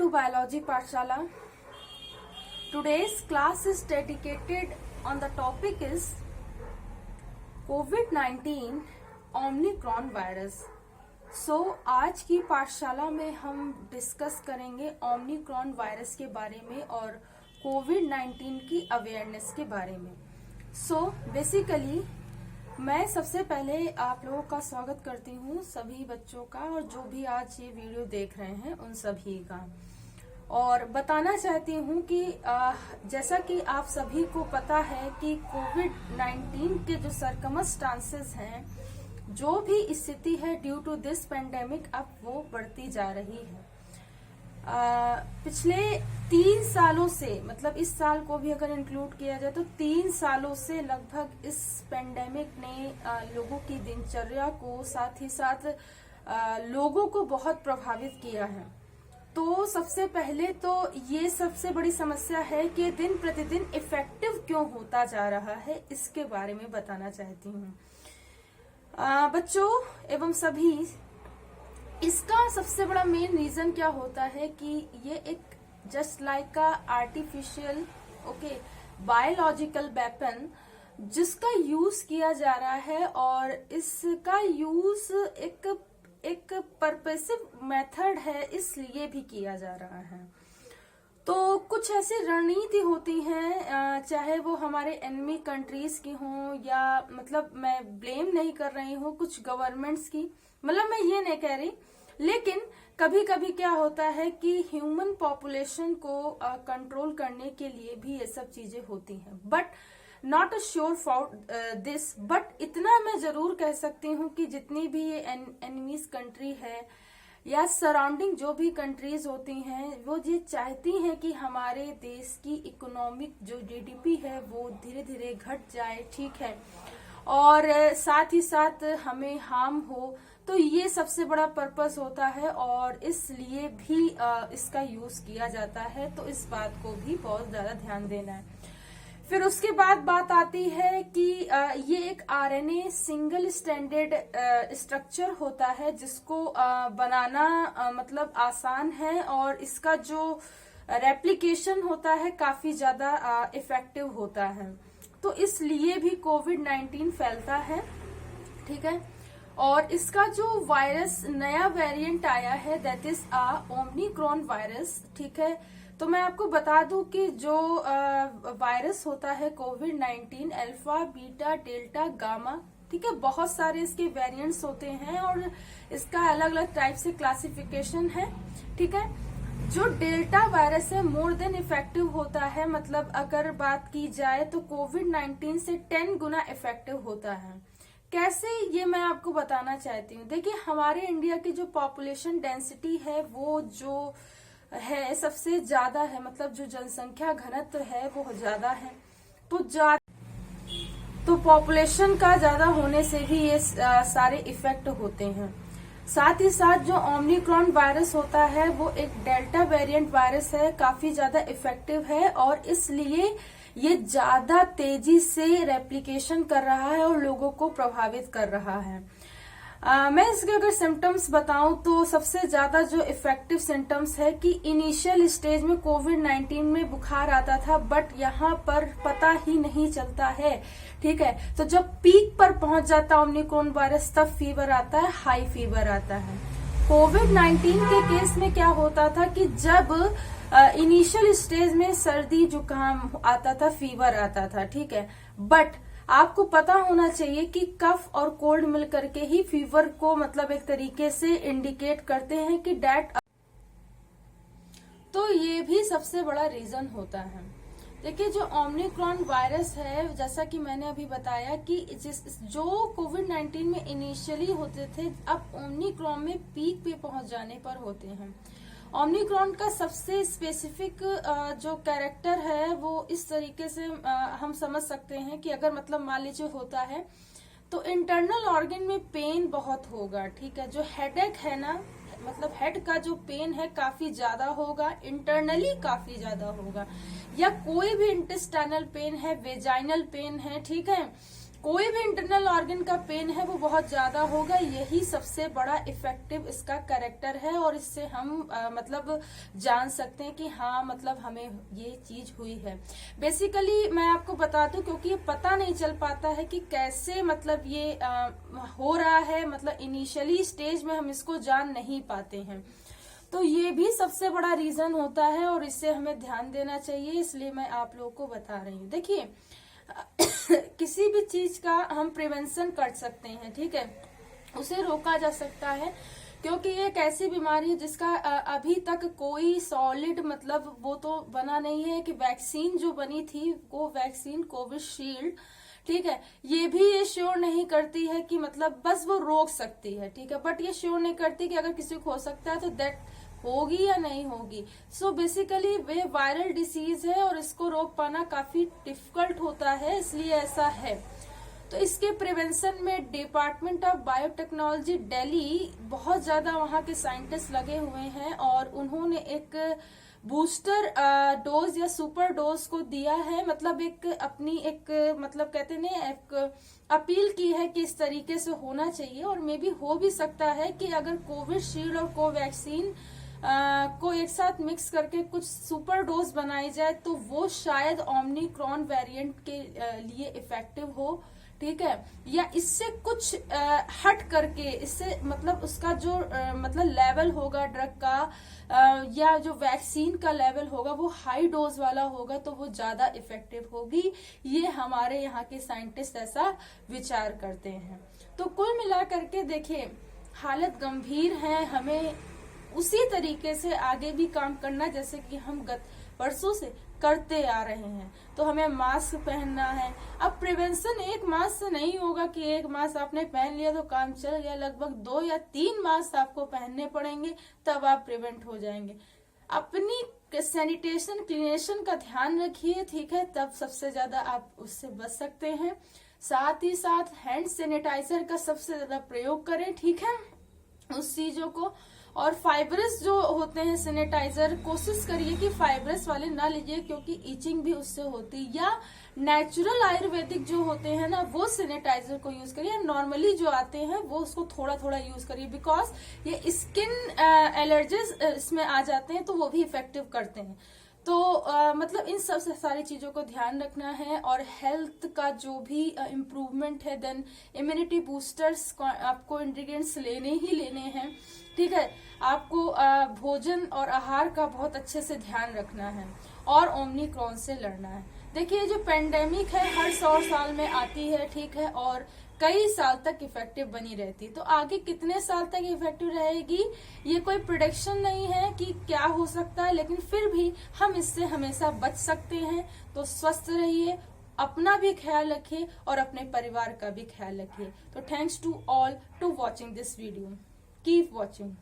to Biology Pathshala. Today's class is dedicated on the topic is COVID-19 Omicron virus. आज की पाठशाला में हम डिस्कस करेंगे ओमिक्रॉन वायरस के बारे में और कोविड-19 की अवेयरनेस के बारे में। बेसिकली मैं सबसे पहले आप लोगों का स्वागत करती हूँ, सभी बच्चों का और जो भी आज ये वीडियो देख रहे हैं उन सभी का, और बताना चाहती हूँ कि जैसा कि आप सभी को पता है कि कोविड-19 के जो सर्कमस्टांसेस हैं, जो भी स्थिति है ड्यू टू दिस पेंडेमिक, अब वो बढ़ती जा रही है। पिछले 3 सालों से, मतलब इस साल को भी अगर इंक्लूड किया जाए तो 3 सालों से लगभग इस पेंडेमिक ने लोगों की दिनचर्या को, साथ ही साथ लोगों को बहुत प्रभावित किया है। तो सबसे पहले तो ये सबसे बड़ी समस्या है कि दिन प्रतिदिन इफेक्टिव क्यों होता जा रहा है, इसके बारे में बताना चाहती हूँ बच्चों एवं सभी। इसका सबसे बड़ा मेन रीजन क्या होता है कि ये एक जस्ट लाइक अ आर्टिफिशियल बायोलॉजिकल वेपन जिसका यूज किया जा रहा है, और इसका यूज एक परपेसिव मेथड है, इसलिए भी किया जा रहा है। तो कुछ ऐसी रणनीति होती हैं, चाहे वो हमारे एनिमी कंट्रीज की हों या, मतलब मैं ब्लेम नहीं कर रही हूँ कुछ गवर्नमेंट्स की, मतलब मैं ये नहीं कह रही, लेकिन कभी कभी क्या होता है कि ह्यूमन पॉपुलेशन को कंट्रोल करने के लिए भी ये सब चीजें होती हैं, but not a sure for this. But इतना मैं जरूर कह सकती हूँ कि जितनी भी ये एनिमीज कंट्री है या सराउंडिंग जो भी कंट्रीज होती हैं, वो ये चाहती हैं कि हमारे देश की इकोनॉमिक जो जीडीपी है वो धीरे धीरे घट जाए, ठीक है, और साथ ही साथ हमें हार्म हो। तो ये सबसे बड़ा पर्पस होता है और इसलिए भी इसका यूज किया जाता है, तो इस बात को भी बहुत ज्यादा ध्यान देना है। फिर उसके बाद बात आती है कि ये एक आरएनए सिंगल स्टैंडर्ड स्ट्रक्चर होता है जिसको बनाना मतलब आसान है, और इसका जो रेप्लिकेशन होता है काफी ज्यादा इफेक्टिव होता है। तो इसलिए भी कोविड-19 फैलता है, ठीक है। और इसका जो वायरस नया वेरिएंट आया है, दैट इज ओमिक्रॉन वायरस, ठीक है। तो मैं आपको बता दूं कि जो वायरस होता है कोविड-19, अल्फा, बीटा, डेल्टा, गामा, ठीक है, बहुत सारे इसके वेरिएंट्स होते हैं और इसका अलग अलग टाइप से क्लासिफिकेशन है, ठीक है। जो डेल्टा वायरस है मोर देन इफेक्टिव होता है, मतलब अगर बात की जाए तो कोविड-19 से 10 गुना इफेक्टिव होता है। कैसे, ये मैं आपको बताना चाहती हूँ। देखिए, हमारे इंडिया की जो पॉपुलेशन डेंसिटी है वो जो है सबसे ज्यादा है, मतलब जो जनसंख्या घनत्व है वो ज्यादा है, तो पॉपुलेशन का ज्यादा होने से भी ये सारे इफेक्ट होते हैं। साथ ही साथ जो ओमिक्रॉन वायरस होता है वो एक डेल्टा वेरिएंट वायरस है, काफी ज्यादा इफेक्टिव है, और इसलिए ये ज्यादा तेजी से रेप्लिकेशन कर रहा है और लोगों को प्रभावित कर रहा है। मैं इसके अगर सिम्टम्स बताऊं तो सबसे ज्यादा जो इफेक्टिव सिम्टम्स है कि इनिशियल स्टेज में कोविड-19 में बुखार आता था, बट यहाँ पर पता ही नहीं चलता है, ठीक है। तो जब पीक पर पहुंच जाता है ओमिक्रॉन वायरस, तब फीवर आता है, हाई फीवर आता है। कोविड-19 के केस में क्या होता था कि जब इनिशियल स्टेज में सर्दी जुकाम आता था, फीवर आता था, ठीक है, बट आपको पता होना चाहिए कि कफ और कोल्ड मिलकर के ही फीवर को, मतलब एक तरीके से इंडिकेट करते हैं कि डेट। तो ये भी सबसे बड़ा रीजन होता है। देखिए, जो ओमिक्रॉन वायरस है, जैसा कि मैंने अभी बताया कि जो कोविड-19 में इनिशियली होते थे, अब ओमिक्रॉन में पीक पे पहुंच जाने पर होते हैं। ओमिक्रॉन का सबसे स्पेसिफिक जो कैरेक्टर है वो इस तरीके से हम समझ सकते हैं कि अगर, मतलब मान लीजिए होता है तो इंटरनल ऑर्गन में पेन बहुत होगा, ठीक है। जो हेडेक है ना, मतलब हेड का जो पेन है काफी ज्यादा होगा, इंटरनली काफी ज्यादा होगा, या कोई भी इंटेस्टाइनल पेन है, वेजाइनल पेन है, ठीक है, कोई भी इंटरनल ऑर्गन का पेन है वो बहुत ज्यादा होगा, यही सबसे बड़ा इफेक्टिव इसका कैरेक्टर है। और इससे हम मतलब जान सकते हैं कि हाँ मतलब हमें ये चीज हुई है। बेसिकली मैं आपको बता दूं, क्योंकि ये पता नहीं चल पाता है कि कैसे मतलब ये हो रहा है, मतलब इनिशियली स्टेज में हम इसको जान नहीं पाते हैं। तो ये भी सबसे बड़ा रीजन होता है और इससे हमें ध्यान देना चाहिए, इसलिए मैं आप लोगों को बता रही हूँ। देखिए किसी भी चीज का हम प्रिवेंशन कर सकते हैं, ठीक है, उसे रोका जा सकता है, क्योंकि ये एक ऐसी बीमारी है जिसका अभी तक कोई सॉलिड मतलब वो तो बना नहीं है कि वैक्सीन जो बनी थी वो वैक्सीन कोविशील्ड, ठीक है, ये भी ये श्योर नहीं करती है कि मतलब बस वो रोक सकती है, ठीक है, बट ये श्योर नहीं करती कि अगर किसी को हो सकता है तो दैट होगी या नहीं होगी। सो बेसिकली वे वायरल डिसीज है और इसको रोक पाना काफी डिफिकल्ट होता है, इसलिए ऐसा है। तो इसके प्रिवेंशन में डिपार्टमेंट ऑफ बायोटेक्नोलॉजी दिल्ली बहुत ज्यादा वहां के साइंटिस्ट लगे हुए हैं और उन्होंने एक बूस्टर डोज या सुपर डोज को दिया है, मतलब एक अपनी एक मतलब कहते हैं एक अपील की है कि इस तरीके से होना चाहिए। और मे बी हो भी सकता है कि अगर कोविशील्ड और कोवैक्सीन को एक साथ मिक्स करके कुछ सुपर डोज बनाई जाए तो वो शायद ओमिक्रॉन वेरिएंट के लिए इफेक्टिव हो, ठीक है, या इससे कुछ हट करके, इससे मतलब उसका जो मतलब लेवल होगा ड्रग का या जो वैक्सीन का लेवल होगा वो हाई डोज वाला होगा तो वो ज्यादा इफेक्टिव होगी। ये हमारे यहाँ के साइंटिस्ट ऐसा विचार करते हैं। तो कुल मिला करके देखिए हालत गंभीर है, हमें उसी तरीके से आगे भी काम करना जैसे कि हम गत वर्षों से करते आ रहे हैं। तो हमें मास्क पहनना है। अब प्रिवेंशन एक मास्क से नहीं होगा कि एक मास्क आपने पहन लिया तो काम चल गया, लगभग 2 या 3 मास्क आपको पहनने पड़ेंगे तब आप प्रिवेंट हो जाएंगे। अपनी सैनिटेशन क्लीनेशन का ध्यान रखिए, ठीक है, तब सबसे ज्यादा आप उससे बच सकते हैं। साथ ही साथ हैंड सैनिटाइजर का सबसे ज्यादा प्रयोग करें, ठीक है, उस चीजों को। और फाइबरस जो होते हैं सैनिटाइजर कोशिश करिए कि फाइबरस वाले ना लीजिए क्योंकि इचिंग भी उससे होती है, या नेचुरल आयुर्वेदिक जो होते हैं ना वो सैनिटाइजर को यूज करिए। नॉर्मली जो आते हैं वो उसको थोड़ा थोड़ा यूज करिए, बिकॉज ये स्किन एलर्जीज इसमें आ जाते हैं तो वो भी इफेक्टिव करते हैं। तो मतलब इन सब सारी चीजों को ध्यान रखना है। और हेल्थ का जो भी इम्प्रूवमेंट है, देन इम्यूनिटी बूस्टर्स आपको इंग्रेडिएंट्स लेने ही लेने हैं, ठीक है। आपको भोजन और आहार का बहुत अच्छे से ध्यान रखना है और ओमिक्रॉन से लड़ना है। देखिए जो पेंडेमिक है हर 100 साल में आती है, ठीक है, और कई साल तक इफेक्टिव बनी रहती। तो आगे कितने साल तक इफेक्टिव रहेगी ये कोई प्रेडिक्शन नहीं है कि क्या हो सकता है, लेकिन फिर भी हम इससे हमेशा बच सकते हैं। तो स्वस्थ रहिए, अपना भी ख्याल रखिए और अपने परिवार का भी ख्याल रखिए। तो thanks to all to watching this video, keep watching.